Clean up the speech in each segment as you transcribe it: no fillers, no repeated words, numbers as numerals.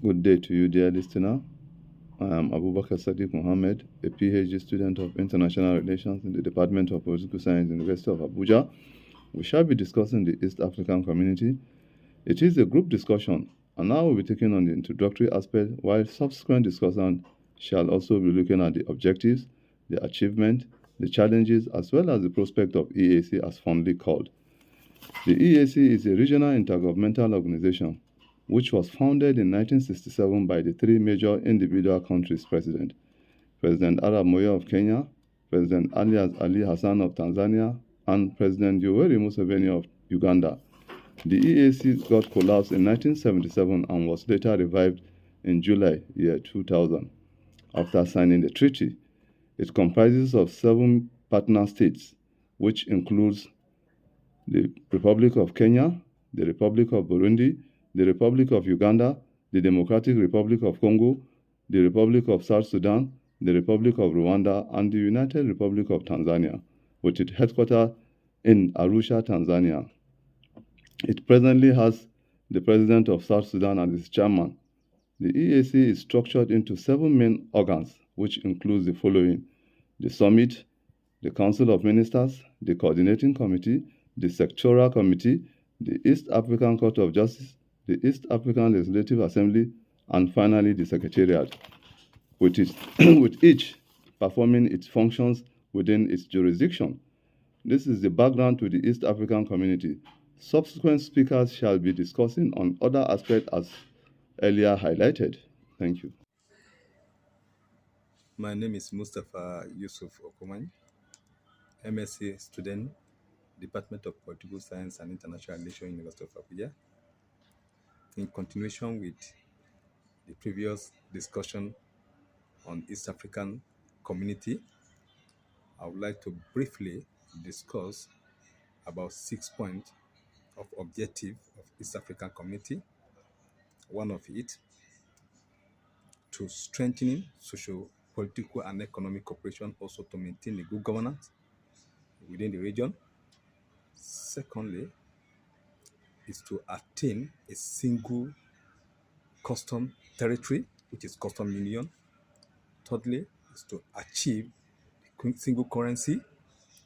Good day to you, dear listener. I am Abubakar Sadiq Mohammed, a PhD student of International Relations in the Department of Political Science, University of Abuja. We shall be discussing the East African community. It is a group discussion, and now we'll be taking on the introductory aspect, while subsequent discussion shall also be looking at the objectives, the achievement, the challenges, as well as the prospect of EAC as fondly called. The EAC is a regional intergovernmental organization which was founded in 1967 by the three major individual countries' presidents, President Arap Moi of Kenya, President Ali Hassan of Tanzania, and President Yoweri Museveni of Uganda. The EAC got collapsed in 1977 and was later revived in July year 2000 after signing the treaty. It comprises of 7 partner states, which includes the Republic of Kenya, the Republic of Burundi, the Republic of Uganda, the Democratic Republic of Congo, the Republic of South Sudan, the Republic of Rwanda, and the United Republic of Tanzania, with its headquarters in Arusha, Tanzania. It presently has the President of South Sudan as its chairman. The EAC is structured into 7 main organs, which includes the following: the Summit, the Council of Ministers, the Coordinating Committee, the Sectoral Committee, the East African Court of Justice, the East African Legislative Assembly, and finally the Secretariat, with each performing its functions within its jurisdiction. This is the background to the East African community. Subsequent speakers shall be discussing on other aspects as earlier highlighted. Thank you. My name is Mustafa Yusuf Okoman, MSc student, Department of Political Science and International Relations, University of Abuja. In continuation with the previous discussion on East African community, I would like to briefly discuss about 6 points of objective of East African community. One of it, to strengthening social, political, and economic cooperation, also to maintain a good governance within the region. Secondly, is to attain a single custom territory, which is custom union. Thirdly, is to achieve single currency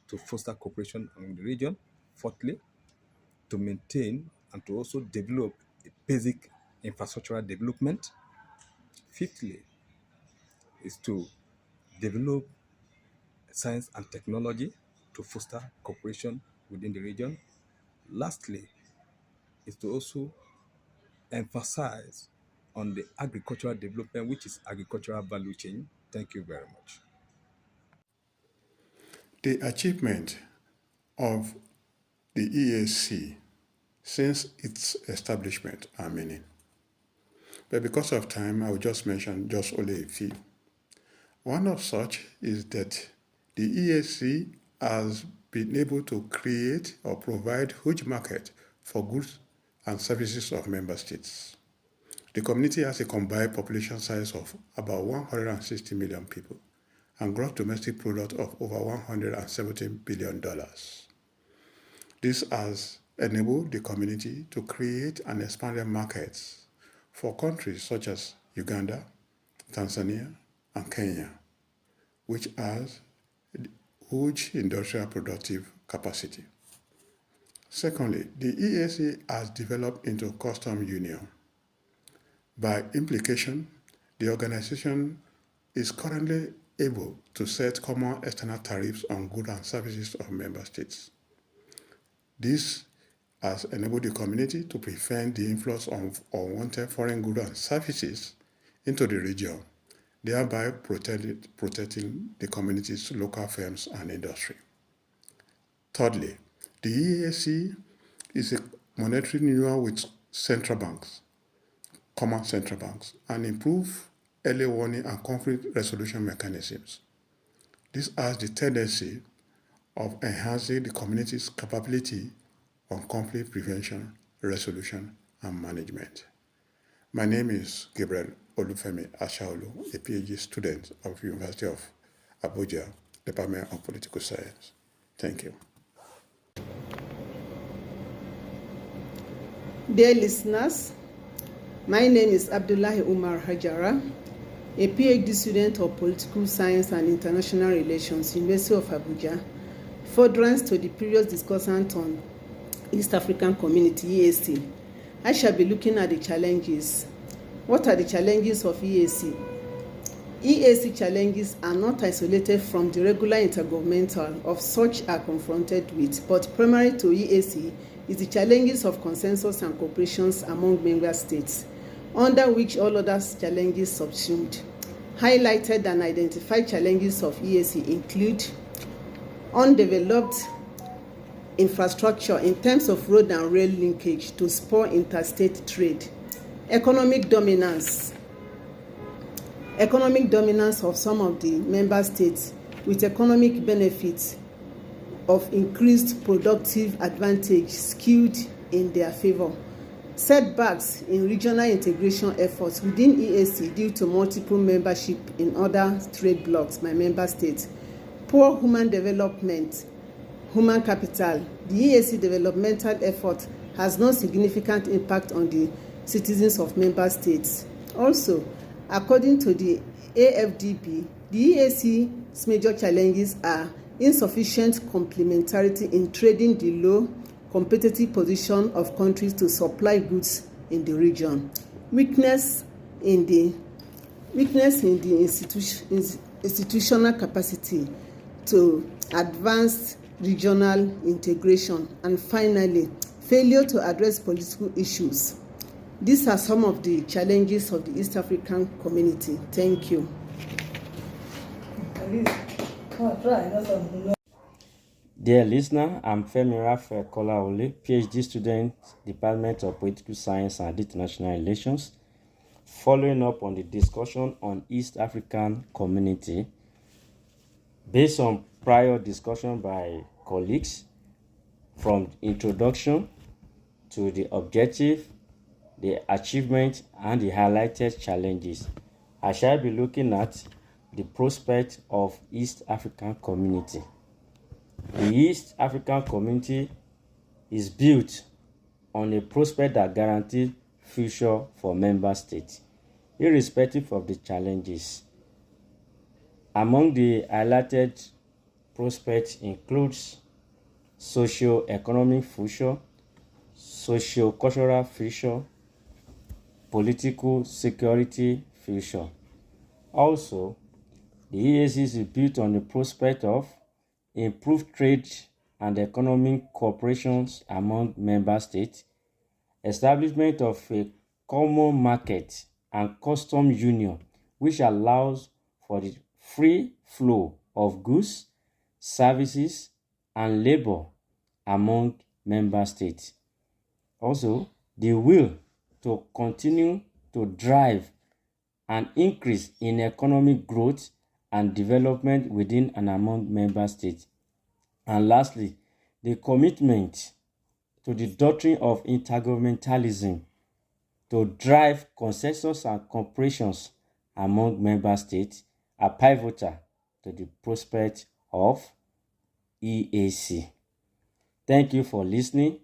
to foster cooperation among the region. Fourthly, to maintain and to also develop a basic infrastructural development. Fifthly, is to develop science and technology to foster cooperation within the region. Lastly, is to also emphasize on the agricultural development, which is agricultural value chain. Thank you very much. The achievement of the EAC since its establishment are many. But because of time, I will just mention just only a few. One of such is that the EAC has been able to create or provide huge market for goods and services of member states. The community has a combined population size of about 160 million people and gross domestic product of over $117 billion. This has enabled the community to create and expand markets for countries such as Uganda, Tanzania, and Kenya, which has huge industrial productive capacity. Secondly, the EAC has developed into custom union. By implication, the organization is currently able to set common external tariffs on goods and services of member states. This has enabled the community to prevent the influx of unwanted foreign goods and services into the region, thereby protecting the community's local firms and industry. Thirdly, the EAC is a monetary union with central banks, common central banks, and improve early warning and conflict resolution mechanisms. This has the tendency of enhancing the community's capability on conflict prevention, resolution, and management. My name is Gabriel Olufemi Ashaolu, a PhD student of University of Abuja, Department of Political Science. Thank you. Dear listeners, My name is Abdullahi Umar Hajara, a PhD student of Political Science and International Relations, University of Abuja, furtherance to the previous discussant on East African Community, EAC. I shall be looking at the challenges. What are the challenges of EAC? EAC challenges are not isolated from the regular intergovernmental of such are confronted with, but primary to EAC is the challenges of consensus and cooperation among member states, under which all other challenges subsumed. Highlighted and identified challenges of EAC include undeveloped infrastructure in terms of road and rail linkage to spur interstate trade, economic dominance of some of the member states with economic benefits of increased productive advantage skewed in their favor, setbacks in regional integration efforts within EAC due to multiple membership in other trade blocs by member states, poor human development, human capital. The EAC developmental effort has no significant impact on the citizens of member states. Also, according to the AFDB, the EAC's major challenges are insufficient complementarity in trading the low competitive position of countries to supply goods in the region, weakness in the institutional capacity to advance regional integration, and finally, failure to address political issues. These are some of the challenges of the East African community. Thank you. Dear listener, I'm Femi Raphael Kolaole, PhD student, Department of Political Science and International Relations. Following up on the discussion on East African community, based on prior discussion by colleagues, from introduction to the objective, the achievement, and the highlighted challenges, I shall be looking at the prospect of East African community. The East African community is built on a prospect that guarantees future for member states, irrespective of the challenges. Among the highlighted prospects includes socio-economic future, socio-cultural future, political security future. Also, the EAC is built on the prospect of improved trade and economic cooperation among member states, establishment of a common market and custom union which allows for the free flow of goods, services, and labor among member states. Also, the will to continue to drive an increase in economic growth and development within and among member states. And lastly, the commitment to the doctrine of intergovernmentalism to drive consensus and cooperation among member states are pivotal to the prospect of EAC. Thank you for listening,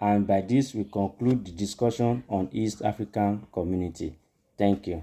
and by this we conclude the discussion on East African community. Thank you.